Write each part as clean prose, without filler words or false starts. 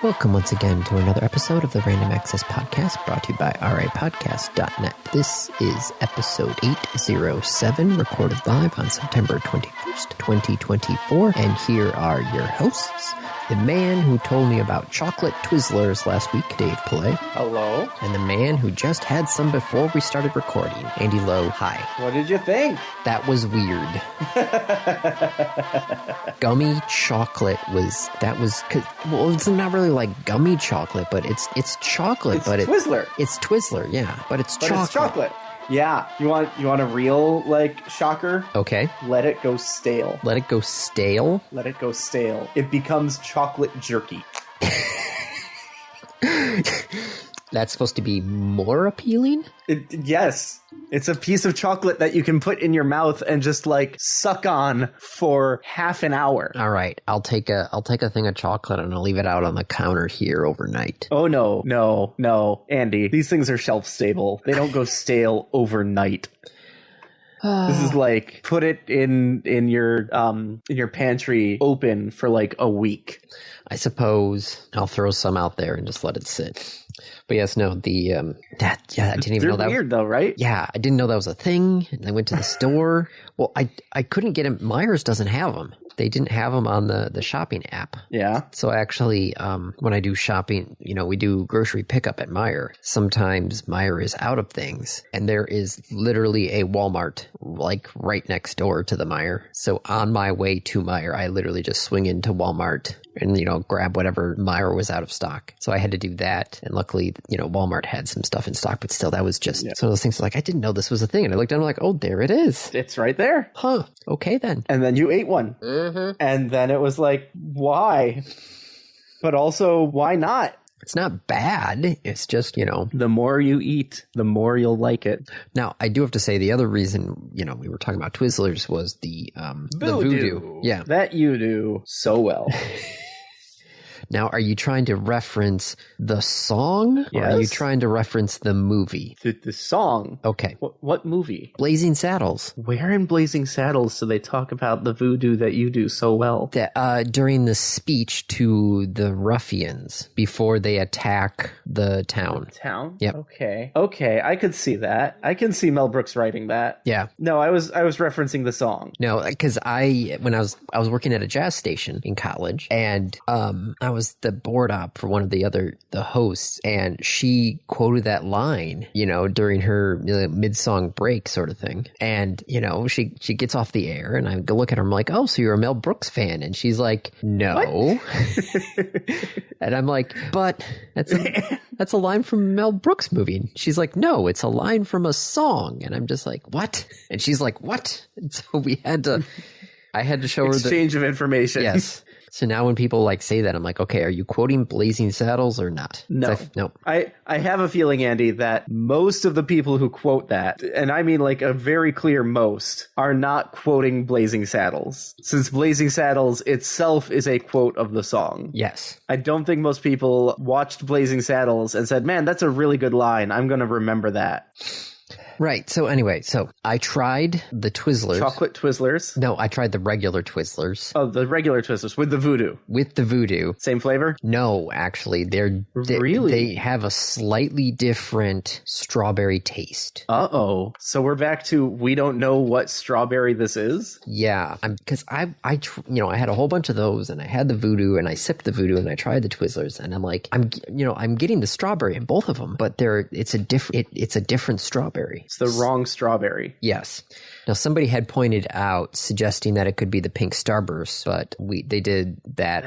Welcome once again to another episode of the Random Access Podcast, brought to you by rapodcast.net. This is episode 807, recorded live on September 21st, 2024. And here are your hosts, the man who told me about chocolate Twizzlers last week, Dave Pillay. Hello. And the man who just had some before we started recording, Andy Lowe. Hi. What did you think? That was weird. Gummy chocolate was, well, it's not really like gummy chocolate, but it's chocolate. It's Twizzler. It's Twizzler, yeah, but it's chocolate. It's chocolate. Yeah. You want a real, shocker? Okay. Let it go stale. Let it go stale? Let it go stale. It becomes chocolate jerky. That's supposed to be more appealing? Yes. It's a piece of chocolate that you can put in your mouth and just, suck on for half an hour. All right. I'll take a thing of chocolate and I'll leave it out on the counter here overnight. Oh, no. Andy, these things are shelf stable. They don't go stale overnight. This is put it in your pantry open for a week. I suppose I'll throw some out there and just let it sit. But yes, no, I didn't even know that. They're weird though, right? Yeah, I didn't know that was a thing. And I went to the store. Well, I couldn't get them. Myers doesn't have them. They didn't have them on the shopping app. Yeah. So actually, when I do shopping, we do grocery pickup at Meijer. Sometimes Meijer is out of things, and there is literally a Walmart right next door to the Meijer. So on my way to Meijer, I literally just swing into Walmart and, grab whatever Meijer was out of stock. So I had to do that. And luckily, Walmart had some stuff in stock, but still, that was just some of those things I didn't know this was a thing. And I looked down and oh, there it is. It's right there. Huh. Okay, then. And then you ate one. Mm-hmm. And then it was why? But also, why not? It's not bad. It's just, The more you eat, the more you'll like it. Now, I do have to say the other reason, we were talking about Twizzlers was the voodoo. Yeah. That you do so well. Now, are you trying to reference the song? Yes. Or are you trying to reference the movie? The song? Okay. What movie? Blazing Saddles. Where in Blazing Saddles do they talk about the voodoo that you do so well? During the speech to the ruffians before they attack the town. The town? Yep. Okay, I could see that. I can see Mel Brooks writing that. Yeah. No, I was referencing the song. No, because when I was working at a jazz station in college, and I was the board op for one of the hosts, and she quoted that line, during her mid-song break sort of thing. And, she gets off the air, and I go look at her, I'm like, oh, so you're a Mel Brooks fan? And she's like, no. And I'm like, but that's a line from a Mel Brooks movie. And she's like, no, it's a line from a song. And I'm just like, what? And she's like, what? And so I had to show her exchange of information. Yes. So now when people say that, I'm like, okay, are you quoting Blazing Saddles or not? No. No. I have a feeling, Andy, that most of the people who quote that, and I mean a very clear most, are not quoting Blazing Saddles, since Blazing Saddles itself is a quote of the song. Yes. I don't think most people watched Blazing Saddles and said, man, that's a really good line. I'm going to remember that. Right. So anyway, I tried the Twizzlers. Chocolate Twizzlers? No, I tried the regular Twizzlers. Oh, the regular Twizzlers with the voodoo. With the voodoo. Same flavor? No, actually. Really? They have a slightly different strawberry taste. Uh-oh. So we're back to we don't know what strawberry this is? Yeah. Because I had a whole bunch of those, and I had the voodoo, and I sipped the voodoo, and I tried the Twizzlers, and I'm like, I'm getting the strawberry in both of them, but it's a different strawberry. It's the wrong strawberry. Yes. Now, somebody had pointed out, suggesting that it could be the pink Starburst, but they did that.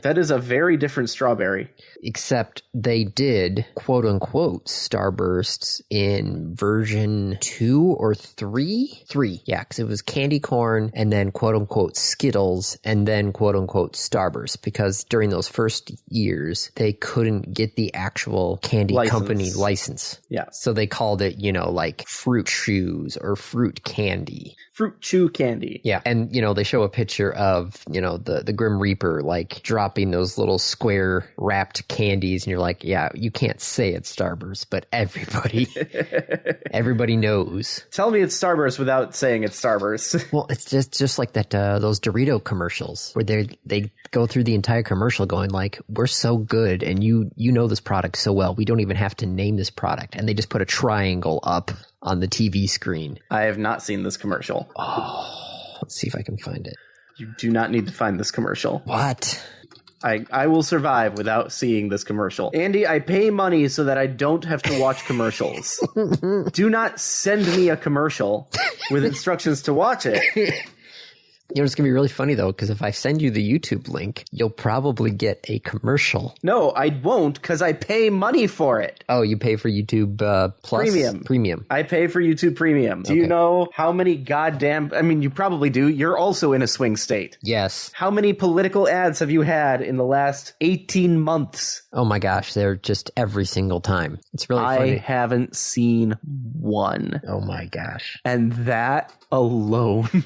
That is a very different strawberry. Except they did, quote unquote, Starbursts in version 2 or 3? 3, yeah, because it was candy corn and then quote unquote Skittles and then quote unquote Starburst, because during those first years, they couldn't get the actual candy company license. Yeah. So they called it, like fruit chews or fruit candy. Fruit chew candy. Yeah. And, they show a picture of, the Grim Reaper, like dropping those little square wrapped candies. And you're like, yeah, you can't say it's Starburst, but everybody knows. Tell me it's Starburst without saying it's Starburst. Well, it's just like that, those Dorito commercials where they go through the entire commercial going like, we're so good. And you know this product so well. We don't even have to name this product. And they just put a triangle up on the TV screen. I have not seen this commercial. Oh, let's see if I can find it. You do not need to find this commercial. What? I will survive without seeing this commercial. Andy, I pay money so that I don't have to watch commercials. Do not send me a commercial with instructions to watch it. It's going to be really funny, though, because if I send you the YouTube link, you'll probably get a commercial. No, I won't, because I pay money for it. Oh, you pay for YouTube Plus? Premium. I pay for YouTube Premium. Do you know how many you probably do. You're also in a swing state. Yes. How many political ads have you had in the last 18 months? Oh my gosh, they're just every single time. It's really funny. I haven't seen one. Oh my gosh. And that alone...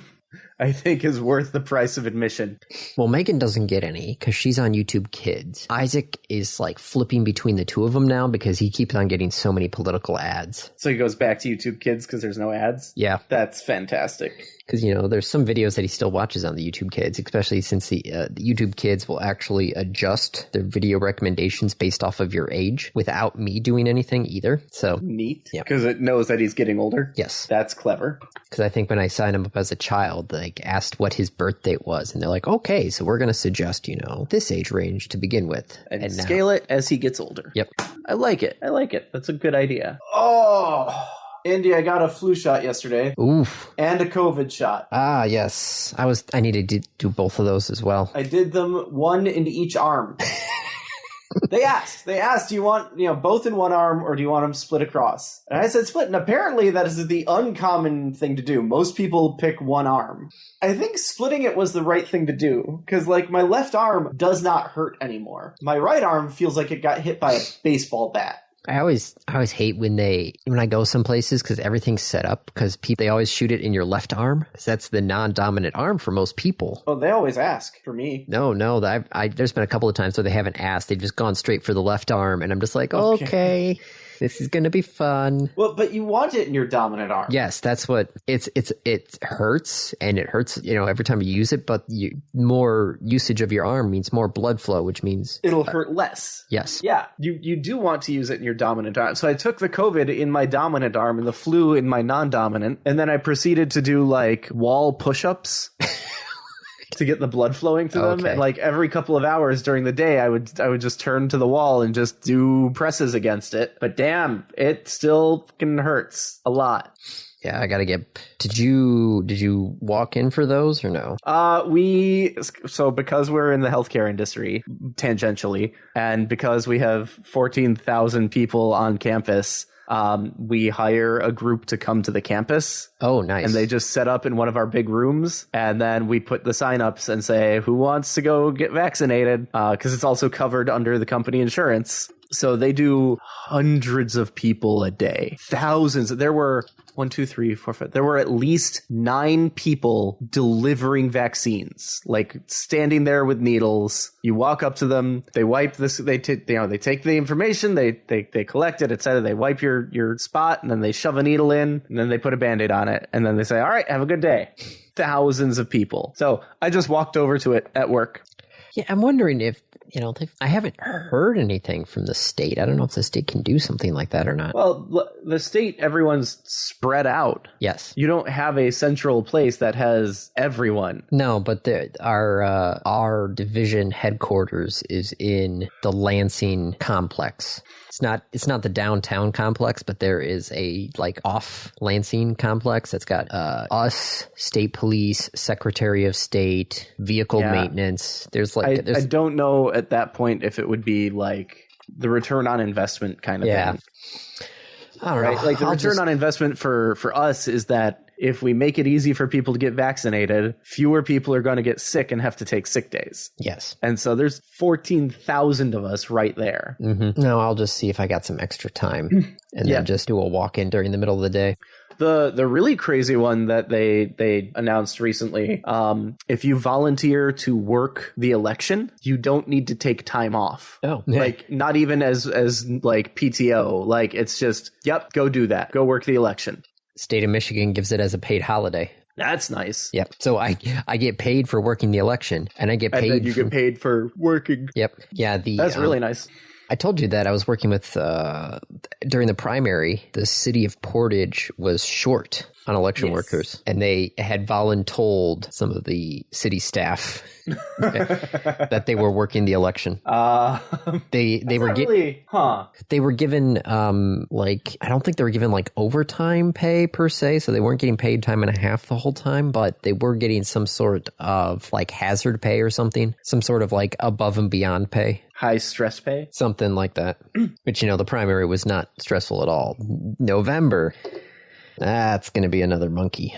I think is worth the price of admission. Well, Megan doesn't get any because she's on YouTube Kids. Isaac is like flipping between the two of them now because he keeps on getting so many political ads. So he goes back to YouTube Kids because there's no ads? Yeah. That's fantastic. Because, there's some videos that he still watches on the YouTube Kids, especially since the YouTube Kids will actually adjust their video recommendations based off of your age without me doing anything either. So neat. Yeah. Because it knows that he's getting older. Yes. That's clever. Because I think when I signed him up as a child, like asked what his birth date was, and they're like, okay, so we're going to suggest, this age range to begin with. And scale it as he gets older. Yep. I like it. That's a good idea. Oh, Andy, I got a flu shot yesterday. Oof. And a COVID shot. Ah, yes. I needed to do both of those as well. I did them one in each arm. They asked, do you want, both in one arm or do you want them split across? And I said split. And apparently that is the uncommon thing to do. Most people pick one arm. I think splitting it was the right thing to do because my left arm does not hurt anymore. My right arm feels like it got hit by a baseball bat. I always hate when I go some places because everything's set up because they always shoot it in your left arm because that's the non-dominant arm for most people. Oh, they always ask for me. No, there's been a couple of times where they haven't asked. They've just gone straight for the left arm, and I'm just like, okay. This is going to be fun. Well, but you want it in your dominant arm. Yes, that's what it hurts, and it hurts, every time you use it, but more usage of your arm means more blood flow, which means it'll hurt less. Yes. Yeah, you do want to use it in your dominant arm. So I took the COVID in my dominant arm and the flu in my non-dominant, and then I proceeded to do wall push-ups. To get the blood flowing through them. And every couple of hours during the day, I would just turn to the wall and just do presses against it. But damn, it still fucking hurts a lot. Yeah, I gotta get. Did you walk in for those or no? Because we're in the healthcare industry tangentially, and because we have 14,000 people on campus. We hire a group to come to the campus. Oh, nice. And they just set up in one of our big rooms. And then we put the signups and say, who wants to go get vaccinated? Because it's also covered under the company insurance. So they do hundreds of people a day. Thousands. There were 1, 2, 3, 4, 5. There were at least 9 people delivering vaccines, standing there with needles. You walk up to them, they wipe this, they take the information, they collect it, etc. They wipe your spot, and then they shove a needle in, and then they put a Band-Aid on it, and then they say, all right, have a good day. Thousands of people. So I just walked over to it at work. Yeah, I'm wondering if, I haven't heard anything from the state. I don't know if the state can do something like that or not. Well, the state, everyone's spread out. Yes. You don't have a central place that has everyone. No, but our division headquarters is in the Lansing complex. It's not the downtown complex, but there is a off Lansing complex that's got us, state police, Secretary of State, vehicle maintenance. I don't know at that point if it would be the return on investment kind of thing. I don't know. The return on investment for us is that if we make it easy for people to get vaccinated, fewer people are going to get sick and have to take sick days. Yes. And so there's 14,000 of us right there. Mm-hmm. No, I'll just see if I got some extra time and then just do a walk-in during the middle of the day. The really crazy one that they announced recently, if you volunteer to work the election, you don't need to take time off. Oh, like not even as like PTO. Like it's just, yep, go do that. Go work the election. State of Michigan gives it as a paid holiday. That's nice. Yep. So I get paid for working the election, and I get paid. And then you get paid for working. Yep. Yeah. That's really nice. I told you that I was working with, during the primary, the city of Portage was short on election workers, and they had voluntold some of the city staff that they were working the election. They were they were given like, I don't think they were given like overtime pay per se, so they weren't getting paid time and a half the whole time, but they were getting some sort of like hazard pay or something, some sort of like above and beyond pay. High stress pay? Something like that. But the primary was not stressful at all. November, that's going to be another monkey.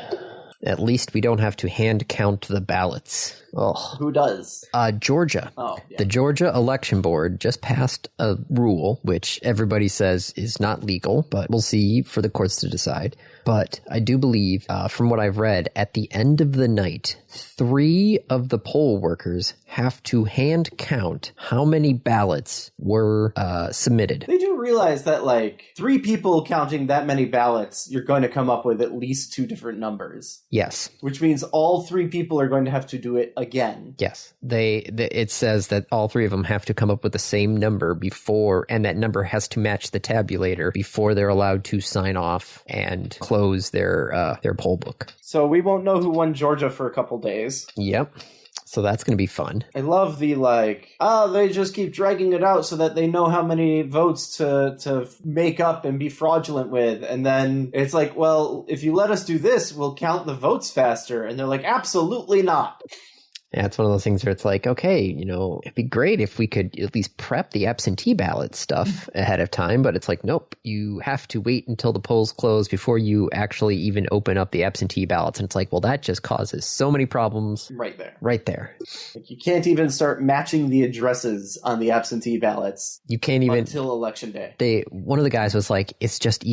At least we don't have to hand count the ballots. Oh. Who does? Georgia. Oh, yeah. The Georgia Election Board just passed a rule, which everybody says is not legal, but we'll see for the courts to decide. But I do believe, from what I've read, at the end of the night, 3 of the poll workers have to hand count how many ballots were submitted. They do realize that, like, 3 people counting that many ballots, you're going to come up with at least 2 different numbers. Yes. Which means all 3 people are going to have to do it again. Yes. It says that all 3 of them have to come up with the same number before, and that number has to match the tabulator before they're allowed to sign off and close their poll book. So we won't know who won Georgia for a couple days. Yep. So that's going to be fun. I love the, like, they just keep dragging it out so that they know how many votes to make up and be fraudulent with. And then it's like, well, if you let us do this, we'll count the votes faster. And they're like, absolutely not. Yeah, it's one of those things where it's like, okay, it'd be great if we could at least prep the absentee ballot stuff ahead of time, but it's like, nope, you have to wait until the polls close before you actually even open up the absentee ballots. And it's like, well, that just causes so many problems. Right there. Right there. Like, you can't even start matching the addresses on the absentee ballots. You can't even until election day. One of the guys was like, it's just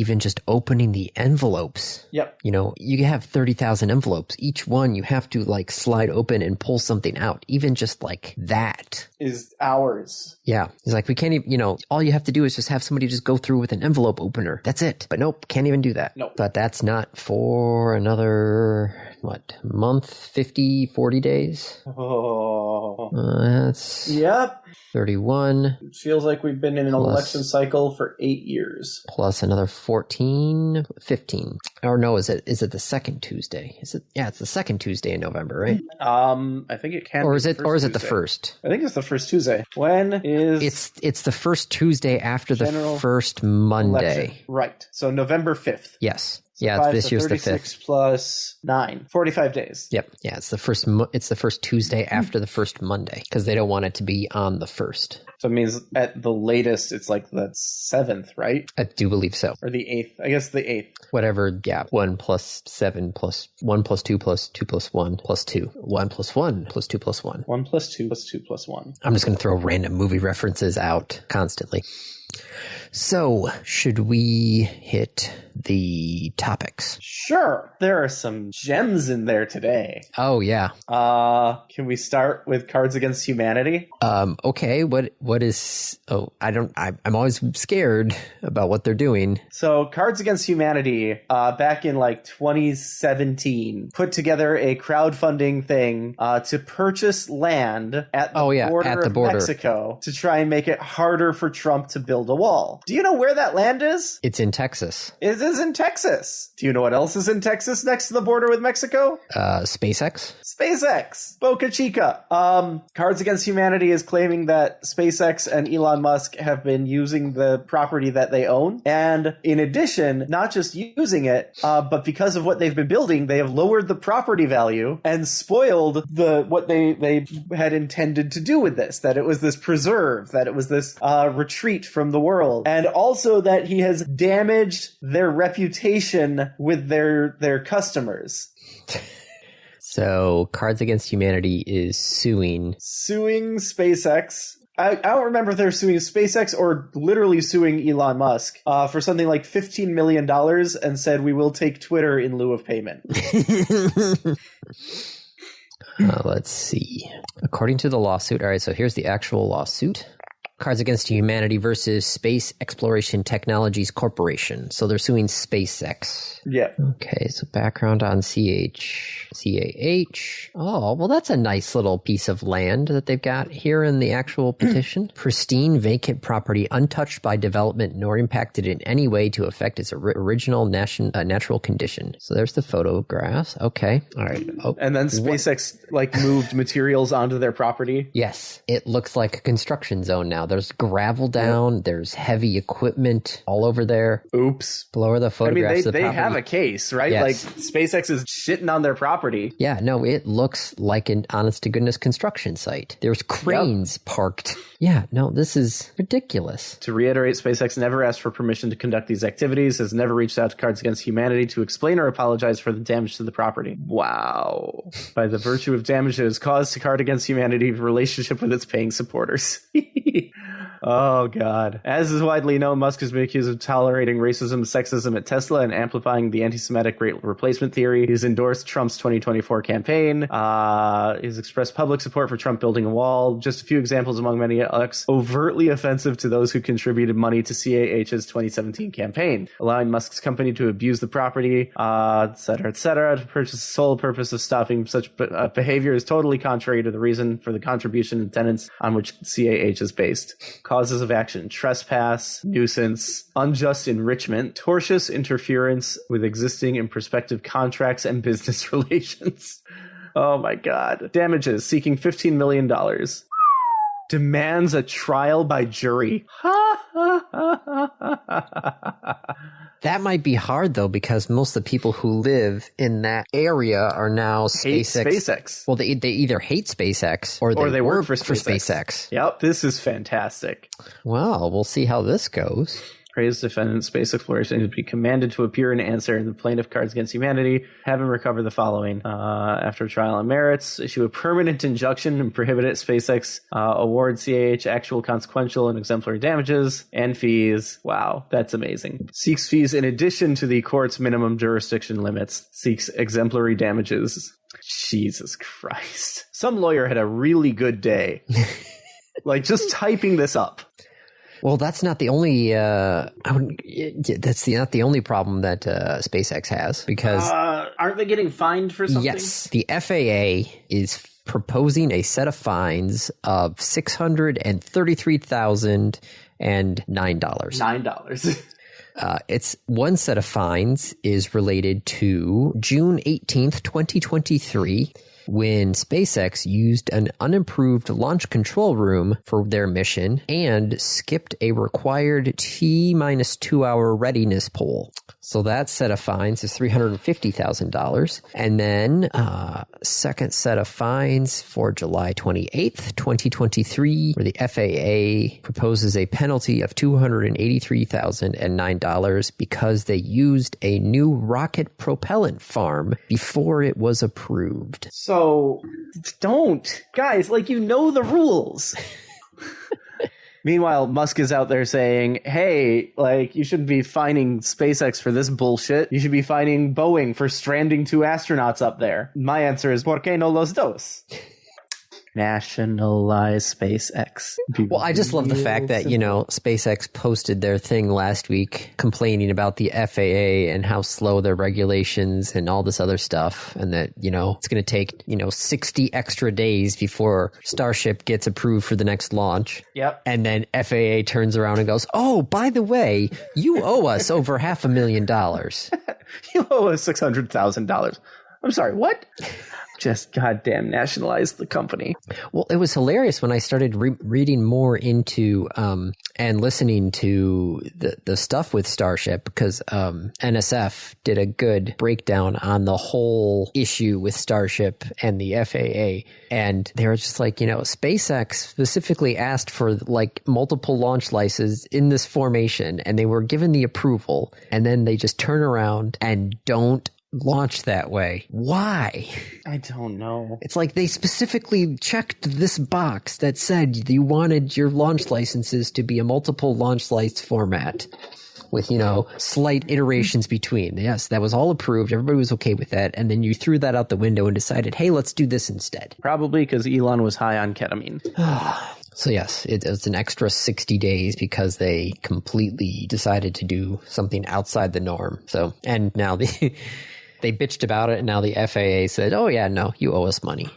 opening the envelopes. Yep. You have 30,000 envelopes. Each one you have to like slide open and pull something out. Even just like that is hours. Yeah. He's like, we can't even, all you have to do is just have somebody just go through with an envelope opener. That's it. But nope, can't even do that. Nope. But that's not for another, month, 50, 40 days? Oh. That's... Yep. 31. It feels like we've been in an election cycle for 8 years. Plus another 14, 15. Or no, is it the second Tuesday? Yeah, it's the second Tuesday in November, right? I think it can. Or is it the first? I think it's the first Tuesday. When is It's the first Tuesday after the first Monday. Election. Right. So November 5th. Yes. So yeah, this year's the 5th. 36 plus 9. 45 days. Yep. Yeah, it's the first Tuesday after the first Monday because they don't want it to be on the 1st. So it means at the latest it's like the 7th, right? I do believe so. Or the 8th. I guess the 8th. Whatever, yeah. 1 plus 7 plus 1 plus 2 plus 2 plus 1 plus 2. 1 plus 1 plus 2 plus 1. 1 plus 2 plus 2 plus 1. I'm just going to throw random movie references out constantly. So, should we hit the topics? Sure. There are some gems in there today. Oh, yeah. Can we start with Cards Against Humanity? Okay. What is... Oh, I'm always scared about what they're doing. So, Cards Against Humanity, back in 2017, put together a crowdfunding thing to purchase land at the border of Mexico to try and make it harder for Trump to build a wall. Do you know where that land is? It's in Texas. It is in Texas. Do you know what else is in Texas next to the border with Mexico? SpaceX. SpaceX. Boca Chica. Cards Against Humanity is claiming that SpaceX and Elon Musk have been using the property that they own. And in addition, not just using it, but because of what they've been building, they have lowered the property value and spoiled what they had intended to do with this. That it was this preserve, that it was this retreat from the world. And also that he has damaged their reputation with their customers. So Cards Against Humanity is suing SpaceX. I don't remember if they're suing SpaceX or literally suing Elon Musk for something like $15 million and said, we will take Twitter in lieu of payment. Let's see. According to the lawsuit, all right, so here's the actual lawsuit. Cards Against Humanity versus Space Exploration Technologies Corporation. So they're suing SpaceX. Yeah. Okay, so background on CAH. Oh, well, that's a nice little piece of land that they've got here in the actual petition. Pristine, vacant property, untouched by development nor impacted in any way to affect its original natural condition. So there's the photographs. Okay, all right. Oh, and then SpaceX moved materials onto their property. Yes, it looks like a construction zone now. There's gravel down. Yep. There's heavy equipment all over there. Oops. Below the photographs. They have a case, right? Yes. Like SpaceX is shitting on their property. Yeah, no, it looks like an honest to goodness construction site. There's cranes parked. Yeah, no, this is ridiculous. To reiterate, SpaceX never asked for permission to conduct these activities, has never reached out to Cards Against Humanity to explain or apologize for the damage to the property. Wow. By the virtue of damage it has caused to Cards Against Humanity relationship with its paying supporters. Oh, God. As is widely known, Musk has been accused of tolerating racism and sexism at Tesla and amplifying the anti-Semitic replacement theory. He's endorsed Trump's 2024 campaign. He's expressed public support for Trump building a wall. Just a few examples among many overtly offensive to those who contributed money to CAH's 2017 campaign, allowing Musk's company to abuse the property, et cetera, to purchase the sole purpose of stopping such behavior is totally contrary to the reason for the contribution and tenets on which CAH is based. Causes of action: trespass, nuisance, unjust enrichment, tortious interference with existing and prospective contracts and business relations. Oh my God. Damages: seeking $15 million. Demands a trial by jury. That might be hard, though, because most of the people who live in that area are now SpaceX. Well, they either hate SpaceX or they work for SpaceX. Yep, this is fantastic. Well, we'll see how this goes. Praised defendant space exploration to be commanded to appear and answer in the plaintiff Cards Against Humanity, have him recover the following. After trial on merits, issue a permanent injunction and prohibit it. SpaceX award CAH actual consequential and exemplary damages and fees. Wow, that's amazing. Seeks fees in addition to the court's minimum jurisdiction limits. Seeks exemplary damages. Jesus Christ. Some lawyer had a really good day. Just typing this up. Well, that's not the only. Not the only problem that SpaceX has, because aren't they getting fined for something? Yes, the FAA is proposing a set of fines of $633,009. $9. It's one set of fines is related to June 18th, 2023. When SpaceX used an unimproved launch control room for their mission and skipped a required T-2 hour readiness poll. So that set of fines is $350,000. And then second set of fines for July 28th, 2023, where the FAA proposes a penalty of $283,009 because they used a new rocket propellant farm before it was approved. So don't. Guys, you know the rules. Meanwhile, Musk is out there saying, hey, you shouldn't be fining SpaceX for this bullshit. You should be fining Boeing for stranding 2 astronauts up there. My answer is, ¿por qué no los dos? Nationalize SpaceX. Well, I just love the fact that, SpaceX posted their thing last week complaining about the FAA and how slow their regulations and all this other stuff. And that, it's going to take, 60 extra days before Starship gets approved for the next launch. Yep. And then FAA turns around and goes, oh, by the way, you owe us over $500,000. You owe us $600,000. I'm sorry, what? Just goddamn nationalize the company. Well, it was hilarious when I started reading more into and listening to the stuff with Starship, because NSF did a good breakdown on the whole issue with Starship and the FAA. And they were just like, SpaceX specifically asked for like multiple launch licenses in this formation, and they were given the approval. And then they just turn around and don't launch that way. Why? I don't know. It's like they specifically checked this box that said you wanted your launch licenses to be a multiple launch license format with, slight iterations between. Yes, that was all approved. Everybody was okay with that. And then you threw that out the window and decided, hey, let's do this instead. Probably because Elon was high on ketamine. So yes, it's an extra 60 days because they completely decided to do something outside the norm. So, and now they bitched about it, and now the FAA said, "Oh yeah, no, you owe us money."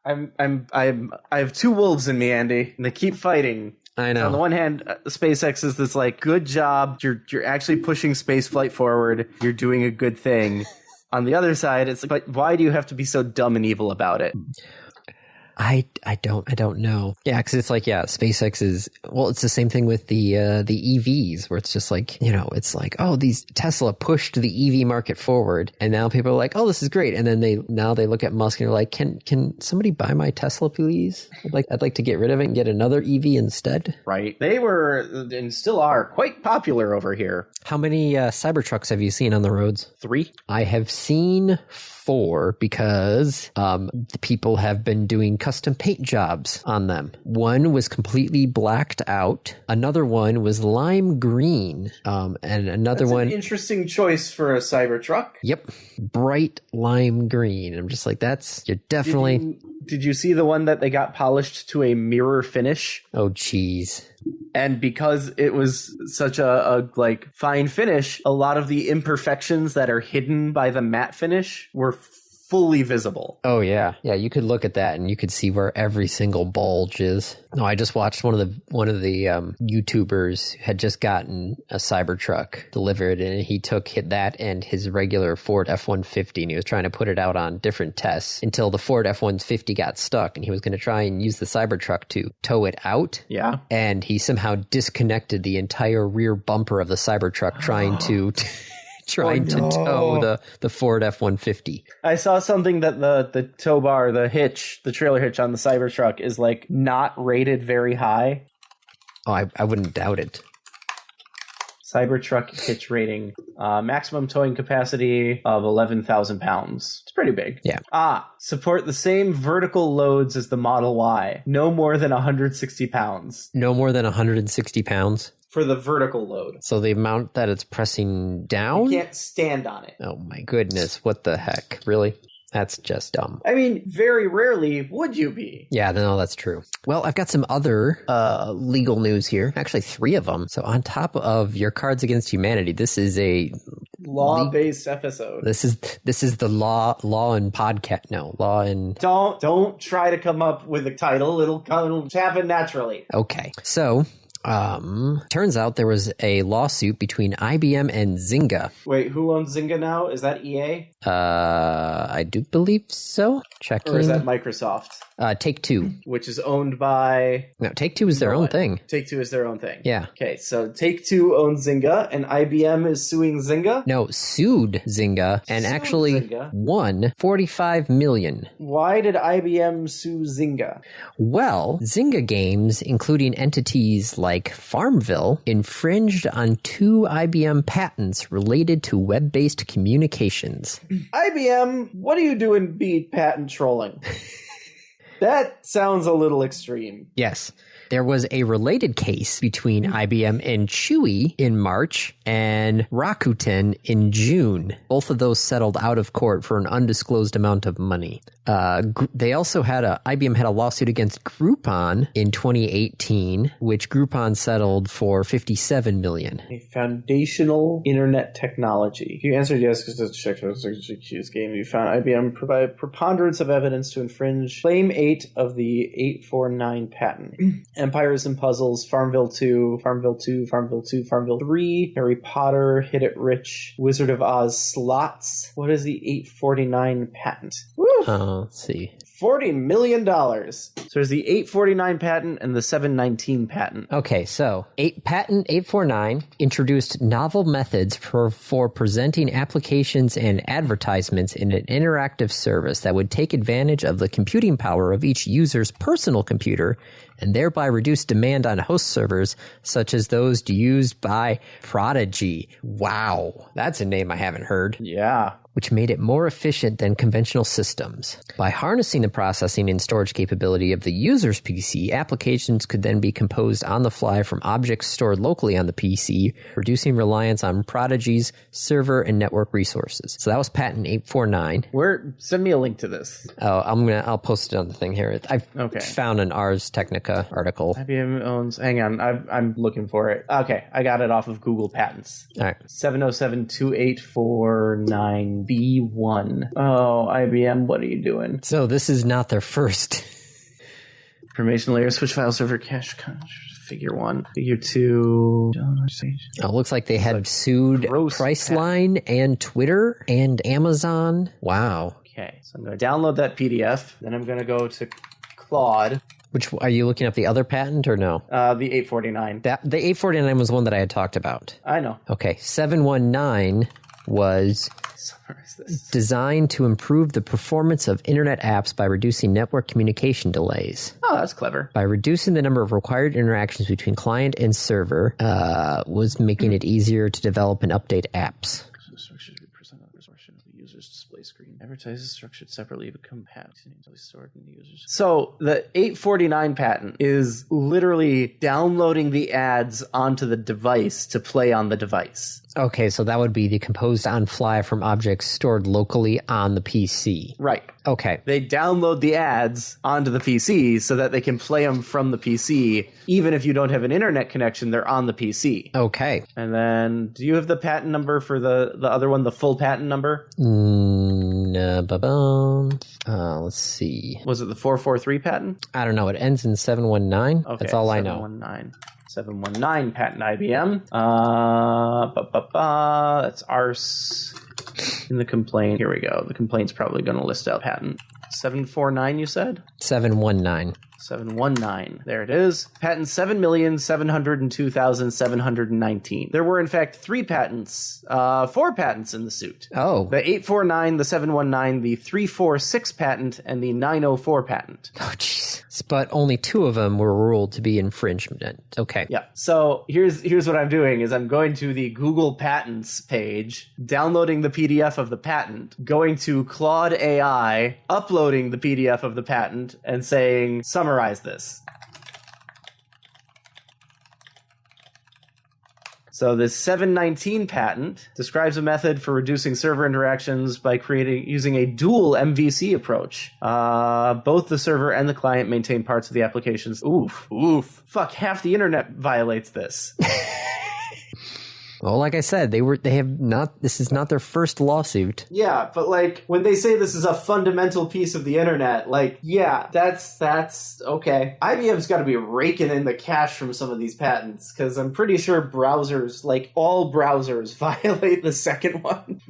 Yeah, I have two wolves in me, Andy, and they keep fighting. I know. On the one hand, SpaceX is this like, good job, you're actually pushing space flight forward, you're doing a good thing. On the other side, it's like, but why do you have to be so dumb and evil about it? I don't know. Yeah, because it's like, SpaceX is, well, it's the same thing with the EVs, where it's just like, it's like, oh, these Tesla pushed the EV market forward, and now people are like, oh, this is great, and then they look at Musk and they're like, can somebody buy my Tesla, please? I'd like to get rid of it and get another EV instead. Right. They were and still are quite popular over here. How many Cybertrucks have you seen on the roads? 3. I have seen 4 because the people have been doing custom paint jobs on them. One was completely blacked out. Another one was lime green. And another one... An interesting choice for a Cybertruck. Yep. Bright lime green. I'm just like, you're definitely... Did you see the one that they got polished to a mirror finish? Oh, jeez. And because it was such a fine finish, a lot of the imperfections that are hidden by the matte finish were fully visible. Oh yeah. Yeah, you could look at that and you could see where every single bulge is. No, I just watched one of the YouTubers had just gotten a Cybertruck delivered, and he hit that and his regular Ford F-150, and he was trying to put it out on different tests until the Ford F-150 got stuck, and he was going to try and use the Cybertruck to tow it out. Yeah. And he somehow disconnected the entire rear bumper of the Cybertruck trying to tow the Ford F-150. I saw something that the tow bar, the trailer hitch on the Cybertruck is not rated very high. Oh, I wouldn't doubt it. Cybertruck hitch rating, maximum towing capacity of 11,000 pounds. It's pretty big. Yeah. Support the same vertical loads as the Model Y. No more than 160 pounds. No more than 160 pounds? For the vertical load. So the amount that it's pressing down? You can't stand on it. Oh my goodness, what the heck? Really? That's just dumb. I mean, very rarely would you be. Yeah, no, that's true. Well, I've got some other legal news here. Actually, 3 of them. So on top of your Cards Against Humanity, this is a law-based episode. This is the law and podcast. No, law and... Don't try to come up with a title. It'll happen naturally. Okay. So... turns out there was a lawsuit between IBM and Zynga. Wait, who owns Zynga now? Is that EA? I do believe so. Checking. Or is that Microsoft? Take-Two. Which is owned by... No, Take-Two is their own thing. Take-Two is their own thing. Yeah. Okay, so Take-Two owns Zynga, and IBM is suing Zynga? No, sued Zynga, and won $45 million. Why did IBM sue Zynga? Well, Zynga games, including entities like Farmville, infringed on 2 IBM patents related to web-based communications. IBM, what are you doing beat patent trolling? That sounds a little extreme. Yes. There was a related case between IBM and Chewy in March and Rakuten in June. Both of those settled out of court for an undisclosed amount of money. They also IBM had a lawsuit against Groupon in 2018, which Groupon settled for $57 million. A foundational internet technology. You answered yes because it's checked out the game. You found IBM provided preponderance of evidence to infringe Claim 8 of the 849 patent. Empires and Puzzles, Farmville 2, Farmville 2, Farmville 2, Farmville 3, Harry Potter, Hit It Rich, Wizard of Oz slots. What is the 849 patent? Woo! Let's see. $40 million. So there's the 849 patent and the 719 patent. Okay, so patent 849 introduced novel methods for presenting applications and advertisements in an interactive service that would take advantage of the computing power of each user's personal computer and thereby reduce demand on host servers such as those used by Prodigy. Wow, that's a name I haven't heard. Yeah. Which made it more efficient than conventional systems. By harnessing the processing and storage capability of the user's PC, applications could then be composed on the fly from objects stored locally on the PC, reducing reliance on Prodigy's server and network resources. So that was patent 849. Send me a link to this. Oh, I'll post it on the thing here. I've found an Ars Technica article. IBM owns, hang on, I'm looking for it. Okay, I got it off of Google Patents. All right. 7072849. B1. Oh, IBM, what are you doing? So this is not their first. Information layer, switch file server, cache, figure 1, figure 2. Oh, it looks like they had sued Priceline and Twitter and Amazon. Wow. Okay, so I'm going to download that PDF. Then I'm going to go to Claude. Which, are you looking up the other patent or no? The 849. The 849 was one that I had talked about. I know. Okay, 719 was designed to improve the performance of internet apps by reducing network communication delays. Oh, that's clever. By reducing the number of required interactions between client and server, was making it easier to develop and update apps. Screen advertises structured separately but compact stored in the users. So the 849 patent is literally downloading the ads onto the device to play on the device. Okay, so that would be the composed on fly from objects stored locally on the PC. Right. Okay. They download the ads onto the PC so that they can play them from the PC. Even if you don't have an internet connection, they're on the PC. Okay. And then, do you have the patent number for the other one, the full patent number? Let's see. Was it the 443 patent? I don't know. It ends in 719. Okay, that's all 719. 719 patent IBM. That's ARS. In the complaint, here we go. The complaint's probably going to list out patent. 749, you said? 719. 719. There it is. Patent 7,702,719. There were, in fact, 4 patents in the suit. Oh. The 849, the 719, the 346 patent, and the 904 patent. Oh, jeez. But only 2 of them were ruled to be infringement. Okay. Yeah. So here's what I'm doing is I'm going to the Google Patents page, downloading the PDF of the patent, going to Claude AI, uploading the PDF of the patent, and saying, summarize this. So this 719 patent describes a method for reducing server interactions by using a dual MVC approach. Both the server and the client maintain parts of the applications. Oof. Fuck, half the internet violates this. Well, like I said, this is not their first lawsuit. Yeah, but like when they say this is a fundamental piece of the internet, like, yeah, that's okay. IBM's got to be raking in the cash from some of these patents because I'm pretty sure browsers, like all browsers, violate the second one.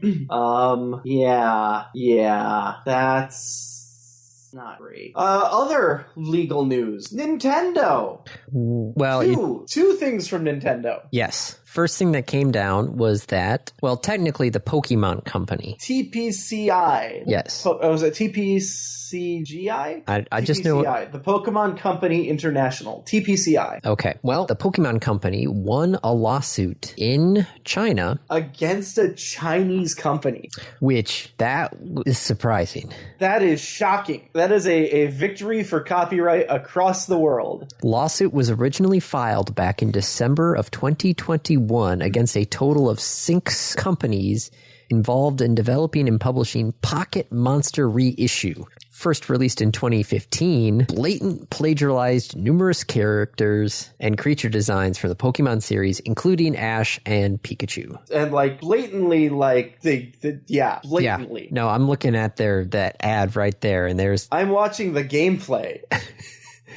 Yeah, that's not great. Other legal news. Nintendo. Well, two things from Nintendo. Yes. First thing that came down was that, well, technically the Pokemon Company. TPCI. Yes. Was it TPCGI? I just know it. The Pokemon Company International. TPCI. Okay. Well, the Pokemon Company won a lawsuit in China. Against a Chinese company. Which, that is surprising. That is shocking. That is a victory for copyright across the world. Lawsuit was originally filed back in December of 2021 against a total of 6 companies involved in developing and publishing Pocket Monster Reissue. First released in 2015, blatant plagiarized numerous characters and creature designs from the Pokemon series, including Ash and Pikachu. And like blatantly, like blatantly. Yeah. No, I'm looking at that ad right there, and I'm watching the gameplay.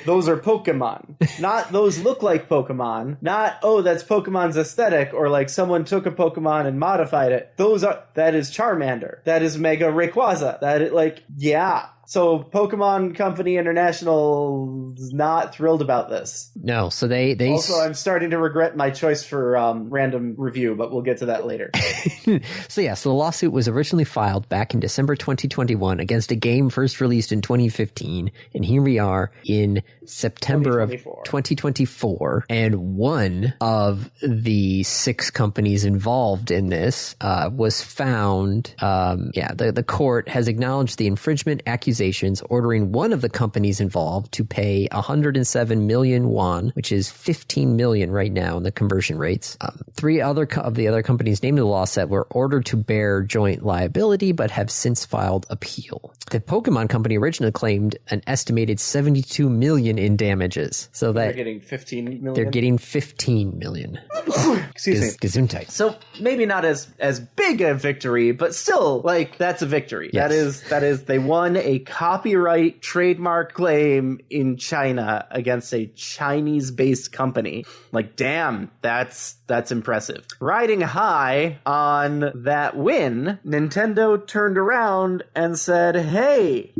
those are Pokemon. Not those look like Pokemon. Not, oh, that's Pokemon's aesthetic, or like someone took a Pokemon and modified it. That is Charmander. That is Mega Rayquaza. That is like, yeah. So Pokemon Company International is not thrilled about this. No, so they also, I'm starting to regret my choice for random review, but we'll get to that later. So the lawsuit was originally filed back in December 2021 against a game first released in 2015, and here we are in September of 2024, and one of the 6 companies involved in this was found. The court has acknowledged the infringement accusations, ordering one of the companies involved to pay 107 million won, which is 15 million right now in the conversion rates. 3 of the other companies named in the lawsuit were ordered to bear joint liability, but have since filed appeal. The Pokemon Company originally claimed an estimated 72 million in damages. So that they're getting 15 million? They're getting 15 million. Excuse me. Gesundheit. So maybe not as big a victory, but still, like, that's a victory. Yes. That is, they won a copyright trademark claim in China against a Chinese-based company. Like, damn, that's impressive. Riding high on that win, Nintendo turned around and said, hey,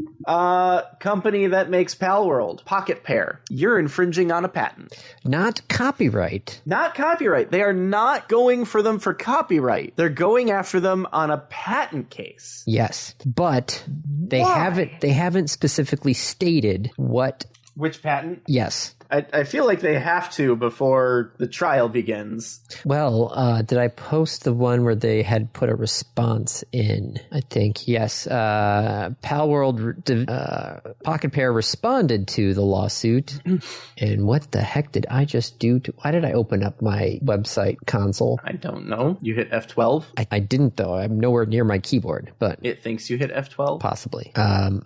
company that makes Palworld, Pocket Pair, you're infringing on a patent. Not copyright. Not copyright. They are not going for them for copyright. They're going after them on a patent case. Yes, but they haven't specifically stated which patent? Yes. I feel like they have to before the trial begins. Well, did I post the one where they had put a response in? I think, yes. Palworld Pocket Pair responded to the lawsuit. And what the heck did I just do? Why did I open up my website console? I don't know. You hit F12? I didn't, though. I'm nowhere near my keyboard, but... It thinks you hit F12? Possibly.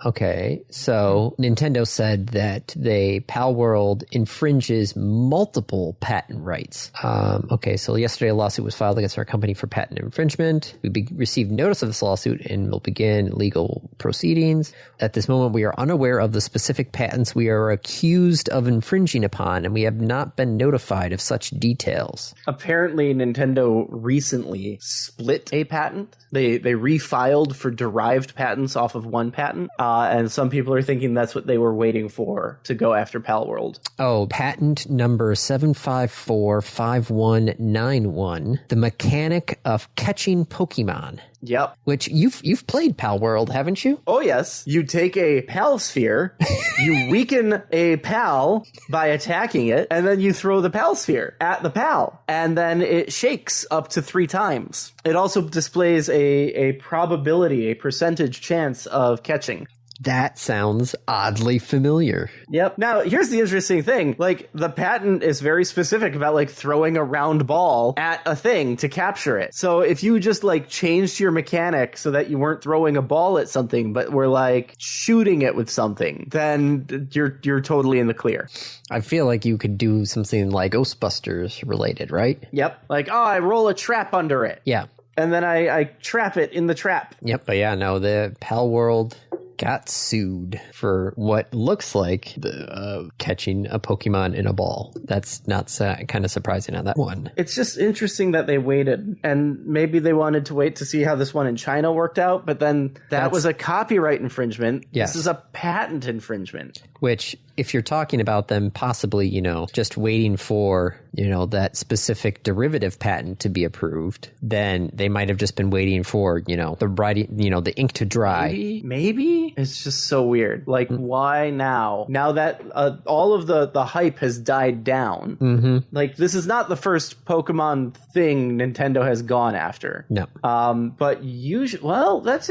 Okay, so Nintendo said that Palworld infringes multiple patent rights. So yesterday a lawsuit was filed against our company for patent infringement. We received notice of this lawsuit and will begin legal proceedings. At this moment, we are unaware of the specific patents we are accused of infringing upon, and we have not been notified of such details. Apparently, Nintendo recently split a patent. They refiled for derived patents off of one patent, and some people are thinking that's what they were waiting for to go after Palworld. Oh, patent number 7545191, the mechanic of catching Pokemon. Yep. Which you've played Palworld, haven't you? Oh, yes. You take a Pal Sphere, you weaken a Pal by attacking it, and then you throw the Pal Sphere at the Pal, and then it shakes up to 3 times. It also displays a probability, a percentage chance of catching. That sounds oddly familiar. Yep. Now, here's the interesting thing. Like, the patent is very specific about, like, throwing a round ball at a thing to capture it. So if you just, like, changed your mechanic so that you weren't throwing a ball at something, but were, like, shooting it with something, then you're totally in the clear. I feel like you could do something like Ghostbusters related, right? Yep. Like, oh, I roll a trap under it. Yeah. And then I trap it in the trap. Yep. But yeah, no, the Palworld got sued for what looks like catching a Pokemon in a ball. That's not kind of surprising on that one. It's just interesting that they waited, and maybe they wanted to wait to see how this one in China worked out, but then that was a copyright infringement. Yes. This is a patent infringement. Which, if you're talking about them possibly, just waiting for, that specific derivative patent to be approved, then they might have just been waiting for, the writing, the ink to dry. Maybe? It's just so weird. Like, why now? Now that all of the hype has died down. Mm-hmm. Like, this is not the first Pokemon thing Nintendo has gone after. No. But usually, well, there's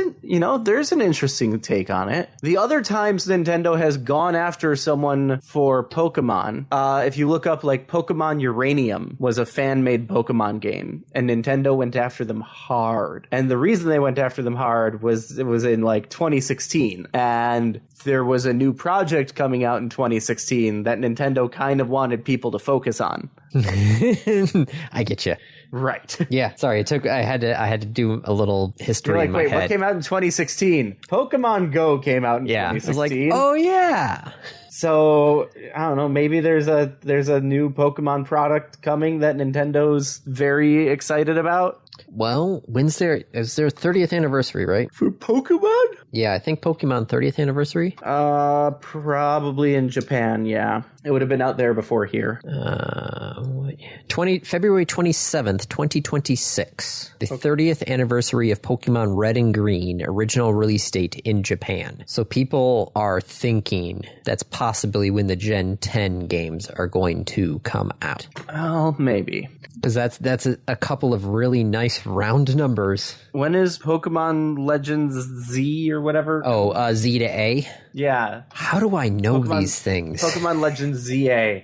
an interesting take on it. The other times Nintendo has gone after someone for Pokemon, if you look up, like, Pokemon Uranium was a fan-made Pokemon game, and Nintendo went after them hard. And the reason they went after them hard was it was in, like, 2016, and there was a new project coming out in 2016 that Nintendo kind of wanted people to focus on. I get you. Right. Yeah, sorry. I had to do a little history You're like, in my wait, head. what came out in 2016? Pokemon Go came out in Yeah, I was 2016. like, oh yeah. So I don't know. Maybe there's a new Pokemon product coming that Nintendo's very excited about. Well, is their 30th anniversary, right? For Pokemon? Yeah, I think Pokemon 30th anniversary. Probably in Japan. Yeah, it would have been out there before here. February 27th, 2026. The 30th anniversary of Pokemon Red and Green, original release date in Japan. So people are thinking that's possibly when the Gen 10 games are going to come out. Oh, maybe. Because that's a couple of really nice round numbers. When is Pokemon Legends Z or whatever? Oh, Z to A? Yeah. How do I know these things? Pokemon Legends ZA.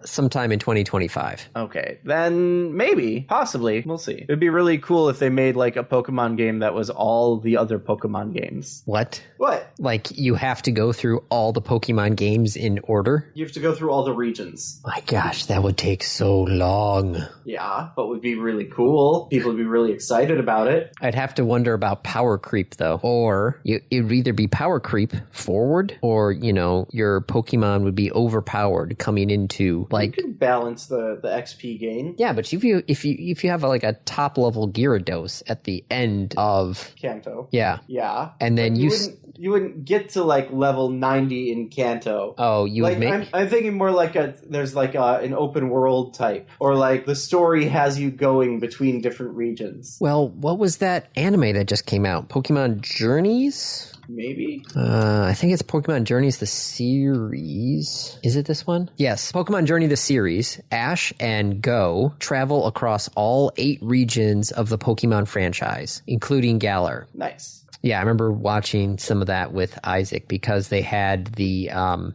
Sometime in 2025. Okay, then maybe, possibly, we'll see. It'd be really cool if they made like a Pokemon game that was all the other Pokemon games. What? What? Like you have to go through all the Pokemon games in order? You have to go through all the regions. My gosh, that would take so long. Yeah, but would be really cool. People would be really excited about it. I'd have to wonder about power creep though. Or it would either be power creep forward or, your Pokemon would be overpowered coming into like you can balance the XP gain. Yeah, but if you have like a top level Gyarados at the end of Kanto. Yeah. And then you wouldn't get to like level 90 in Kanto. Oh, you like, would make I'm thinking more like there's like an open world type, or like the story has you going between different regions. Well, what was that anime that just came out? Pokemon Journeys? Maybe. I think it's Pokemon Journeys the series. Is it this one? Yes. Pokemon Journey the series. Ash and Go travel across all 8 regions of the Pokemon franchise, including Galar. Nice. Yeah, I remember watching some of that with Isaac because they had the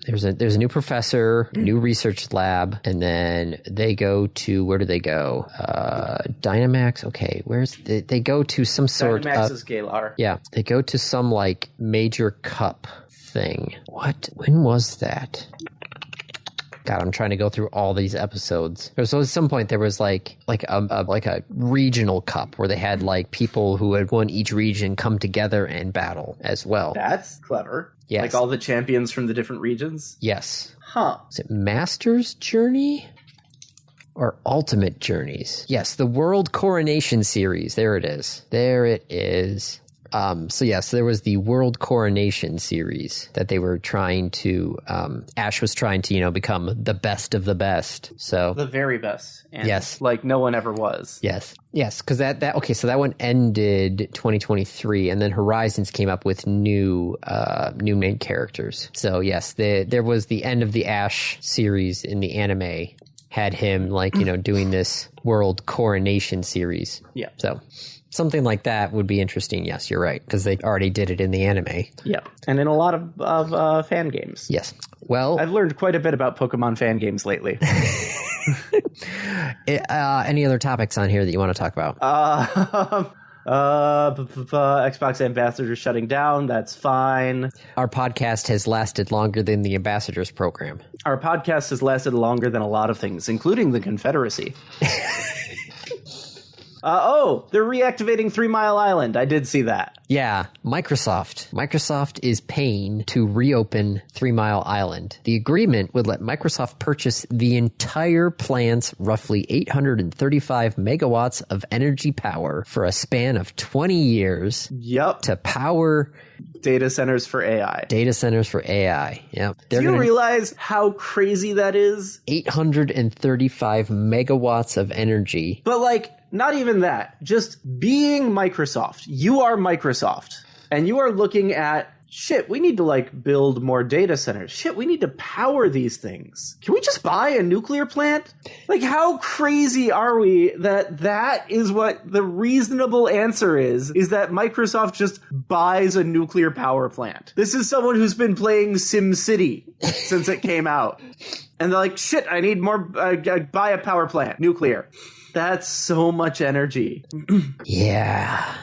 there's a new professor, new research lab, and then they go to where do they go? Dynamax. Okay, they go to some sort Dynamax of is Galar. Yeah, they go to some like major cup thing. What? When was that? God, I'm trying to go through all these episodes. So at some point there was like a regional cup where they had like people who had won each region come together and battle as well. That's clever. Yes. Like all the champions from the different regions? Yes. Huh. Is it Master's Journey? Or Ultimate Journeys? Yes, the World Coronation Series. There it is. So there was the World Coronation series that they were trying to, Ash was trying to, become the best of the best. So the very best. And yes. Like no one ever was. Yes. Cause so that one ended 2023 and then Horizons came up with new main characters. So yes, there was the end of the Ash series in the anime had him doing this World Coronation series. Yeah. So something like that would be interesting. Yes, you're right, because they already did it in the anime. Yeah, and in a lot of fan games. Yes. Well, I've learned quite a bit about Pokemon fan games lately. Any other topics on here that you want to talk about? Xbox ambassadors shutting down. That's fine. Our podcast has lasted longer than the ambassadors program. Our podcast has lasted longer than a lot of things, including the Confederacy. They're reactivating 3 Mile Island. I did see that. Yeah, Microsoft is paying to reopen 3 Mile Island. The agreement would let Microsoft purchase the entire plant's roughly 835 megawatts of energy power for a span of 20 years. Yep. To power data centers for AI. Yep. Do you realize how crazy that is? 835 megawatts of energy. But not even that. Just being Microsoft. You are Microsoft. And you are looking at, shit, we need to build more data centers. Shit, we need to power these things. Can we just buy a nuclear plant? How crazy are we that is what the reasonable answer is that Microsoft just buys a nuclear power plant. This is someone who's been playing SimCity since it came out. And they're like, shit, I need more, buy a power plant, nuclear. That's so much energy. Yeah.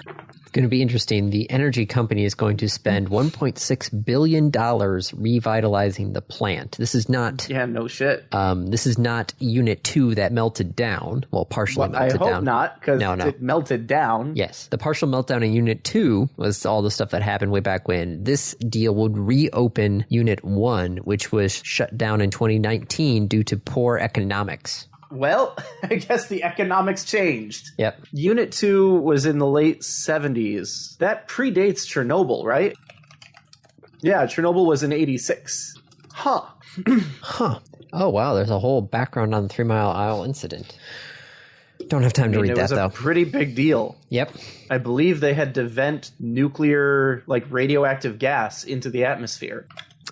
Going to be interesting. The energy company is going to spend $1.6 billion revitalizing the plant. This is not... Yeah, no shit. This is not Unit 2 that melted down. Well, partially melted down. I hope not, because it melted down. Yes. The partial meltdown in Unit 2 was all the stuff that happened way back when. This deal would reopen Unit 1, which was shut down in 2019 due to poor economics. Well, I guess the economics changed. Yep. Unit 2 was in the late 70s. That predates Chernobyl, right? Yeah, Chernobyl was in 86. Huh. Huh. Oh, wow. There's a whole background on the 3 Mile Isle incident. Don't have time to read that, though. It was a pretty big deal. Yep. I believe they had to vent nuclear, radioactive gas into the atmosphere.